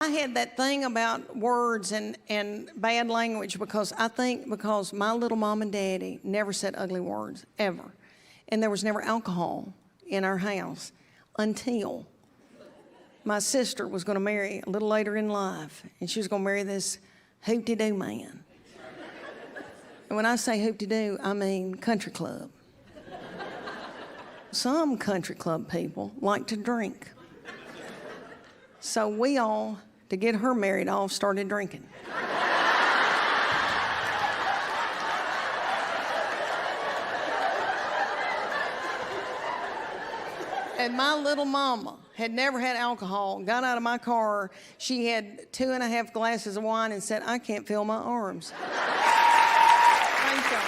I had that thing about words and bad language because my little mom and daddy never said ugly words, ever. And there was never alcohol in our house until my sister was going to marry a little later in life, and she was going to marry this hoop-de-doo man. And when I say hoop-de-doo, I mean country club. Some country club people like to drink. So we all, to get her married off, started drinking. And my little mama had never had alcohol, got out of my car. She had 2.5 glasses of wine and said, "I can't feel my arms." Thank you.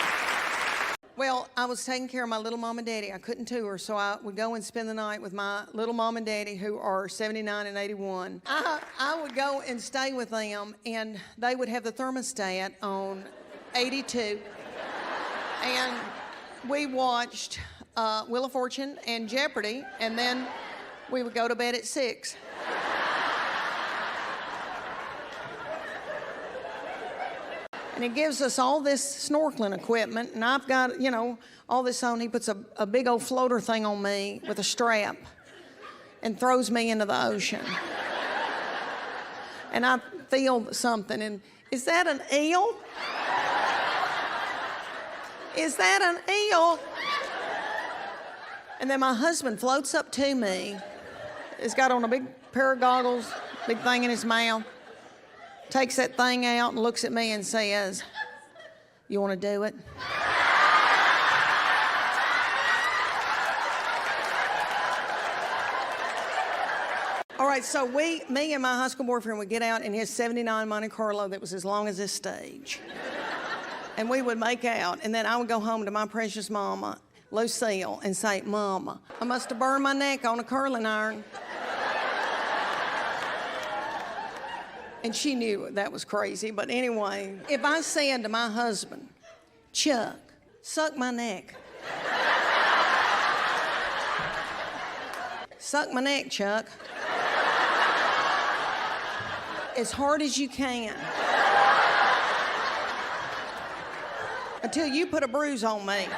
Well, I was taking care of my little mom and daddy. I couldn't tour, so I would go and spend the night with my little mom and daddy, who are 79 and 81. I would go and stay with them, and they would have the thermostat on 82. And we watched Wheel of Fortune and Jeopardy, and then we would go to bed at 6. And he gives us all this snorkeling equipment, and I've got, all this on. He puts a big old floater thing on me with a strap and throws me into the ocean. And I feel something, and is that an eel? Is that an eel? And then my husband floats up to me. He's got on a big pair of goggles, big thing in his mouth, takes that thing out and looks at me and says, "You want to do it?" All right, so me and my high school boyfriend would get out in his 79 Monte Carlo that was as long as this stage. And we would make out, and then I would go home to my precious mama, Lucille, and say, "Mama, I must have burned my neck on a curling iron." And she knew that was crazy, but anyway, if I said to my husband, "Chuck, suck my neck." "Suck my neck, Chuck. As hard as you can. Until you put a bruise on me."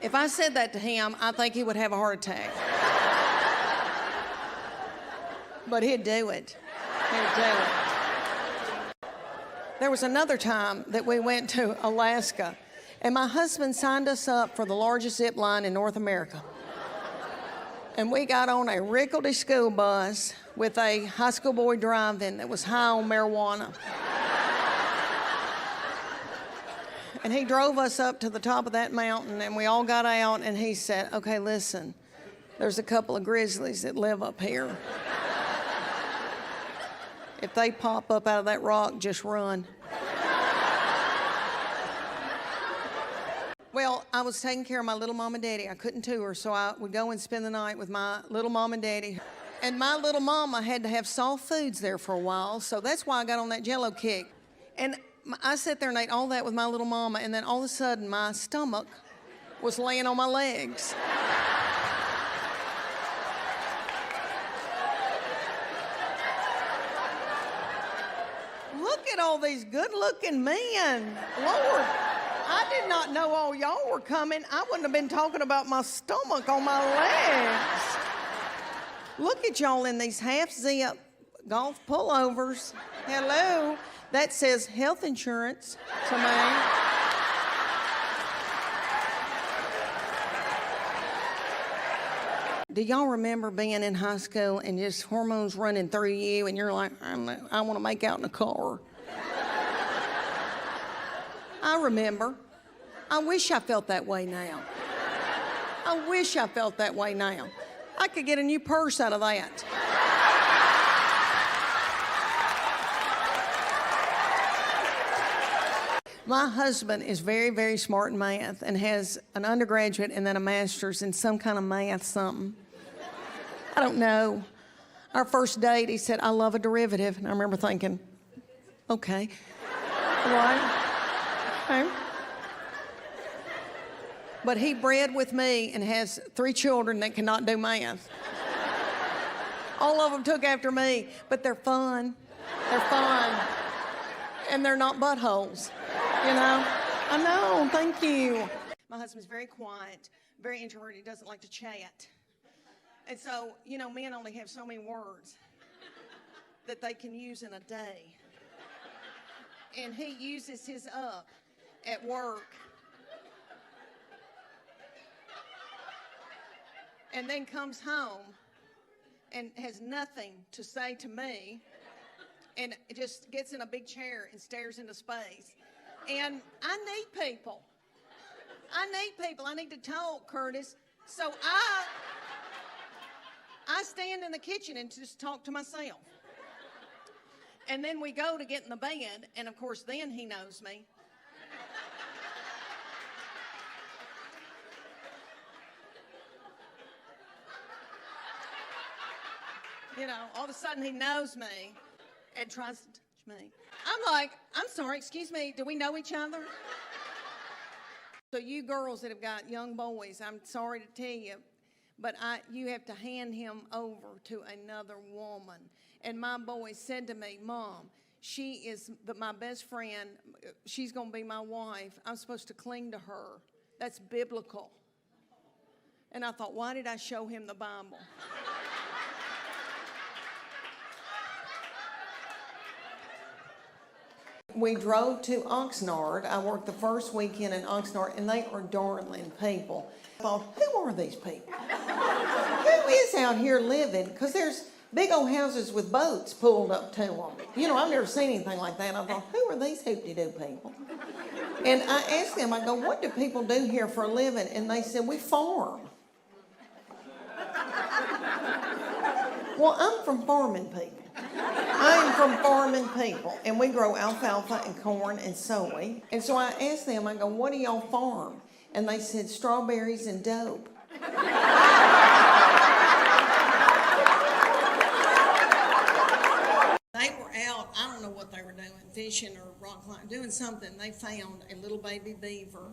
If I said that to him, I think he would have a heart attack. But he'd do it. He'd do it. There was another time that we went to Alaska, and my husband signed us up for the largest zip line in North America. And we got on a rickety school bus with a high school boy driving that was high on marijuana. And he drove us up to the top of that mountain, and we all got out, and he said, "Okay, listen, there's a couple of grizzlies that live up here. If they pop up out of that rock, just run." Well, I was taking care of my little mom and daddy. I couldn't tour, so I would go and spend the night with my little mom and daddy. And my little mama had to have soft foods there for a while, so that's why I got on that Jell-O kick. And I sat there and ate all that with my little mama, and then all of a sudden my stomach was laying on my legs. Look at all these good-looking men. Lord, I did not know all y'all were coming. I wouldn't have been talking about my stomach on my legs. Look at y'all in these half-zip golf pullovers. Hello. That says health insurance to me. Do y'all remember being in high school and just hormones running through you and you're like, I want to make out in a car? I remember. I wish I felt that way now. I wish I felt that way now. I could get a new purse out of that. My husband is very, very smart in math and has an undergraduate and then a master's in some kind of math something. I don't know. Our first date, he said, "I love a derivative." And I remember thinking, okay. Right? Okay. But he bred with me and has 3 children that cannot do math. All of them took after me, but they're fun. They're fun. And they're not buttholes, you know? I know, thank you. My husband's very quiet, very introverted. He doesn't like to chat. And so, you know, men only have so many words that they can use in a day. And he uses his up at work. And then comes home and has nothing to say to me and just gets in a big chair and stares into space. And I need people. I need to talk, Curtis. So I stand in the kitchen and just talk to myself. And then we go to get in the bed, and of course then he knows me. You know, all of a sudden he knows me and tries to touch me. I'm like, I'm sorry, excuse me, do we know each other? So you girls that have got young boys, I'm sorry to tell you, but you have to hand him over to another woman. And my boy said to me, Mom, she is my best friend. She's going to be my wife. I'm supposed to cling to her. That's biblical. And I thought, why did I show him the Bible? We drove to Oxnard. I worked the first weekend in Oxnard, and they are darling people. I thought, who are these people? Who is out here living? Because there's big old houses with boats pulled up to them. You know, I've never seen anything like that. I thought, who are these hoop-de-doo people? And I asked them, I go, what do people do here for a living? And they said, we farm. Well, I'm from farming people. I'm from farming people, and we grow alfalfa and corn and soy. And so I asked them, I go, what do y'all farm? And they said, strawberries and dope. They were out, I don't know what they were doing, fishing or rock climbing, doing something. They found a little baby beaver,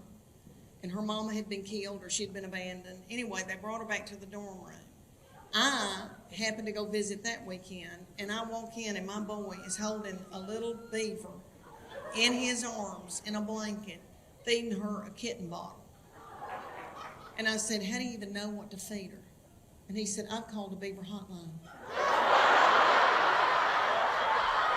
and her mama had been killed or she'd been abandoned. Anyway, they brought her back to the dorm room. I happened to go visit that weekend, and I walk in, and my boy is holding a little beaver in his arms in a blanket, feeding her a kitten bottle. And I said, how do you even know what to feed her? And he said, I've called the beaver hotline.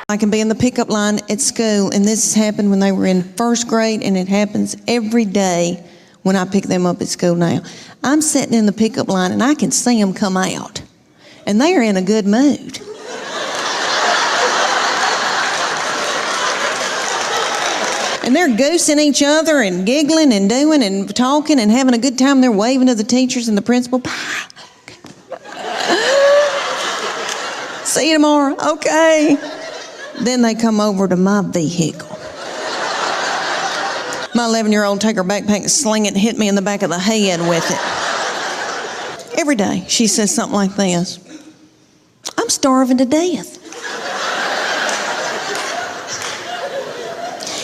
I can be in the pickup line at school, and this has happened when they were in first grade, and it happens every day when I pick them up at school now. I'm sitting in the pickup line and I can see them come out. And they are in a good mood. And they're goosing each other and giggling and doing and talking and having a good time. They're waving to the teachers and the principal. See you tomorrow. Okay. Then they come over to my vehicle. My 11-year-old take her backpack and sling it and hit me in the back of the head with it. Every day she says something like this. I'm starving to death.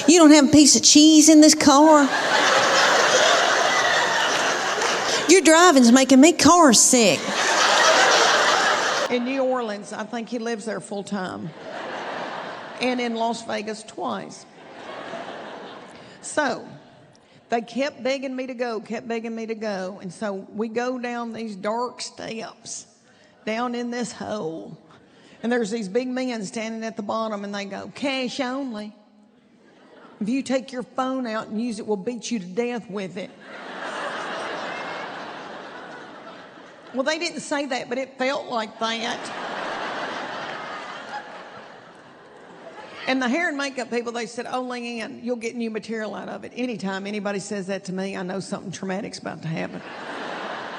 You don't have a piece of cheese in this car? Your driving's making me car sick. In New Orleans, I think he lives there full time. And in Las Vegas twice. So, they kept begging me to go. And so we go down these dark steps, down in this hole. And there's these big men standing at the bottom, and they go, cash only. If you take your phone out and use it, we'll beat you to death with it. Well, they didn't say that, but it felt like that. And the hair and makeup people, they said, oh, Leanne, you'll get new material out of it. Anytime anybody says that to me, I know something traumatic's about to happen.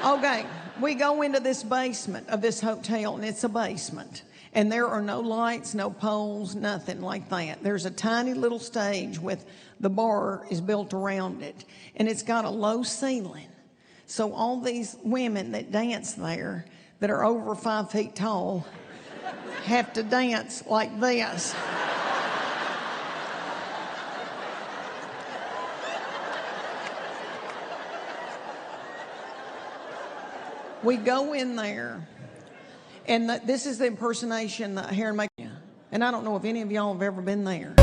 Okay, we go into this basement of this hotel, and it's a basement. And there are no lights, no poles, nothing like that. There's a tiny little stage with the bar is built around it. And it's got a low ceiling. So all these women that dance there that are over 5 feet tall have to dance like this. We go in there, And this is the impersonation hair and makeup. And I don't know if any of y'all have ever been there.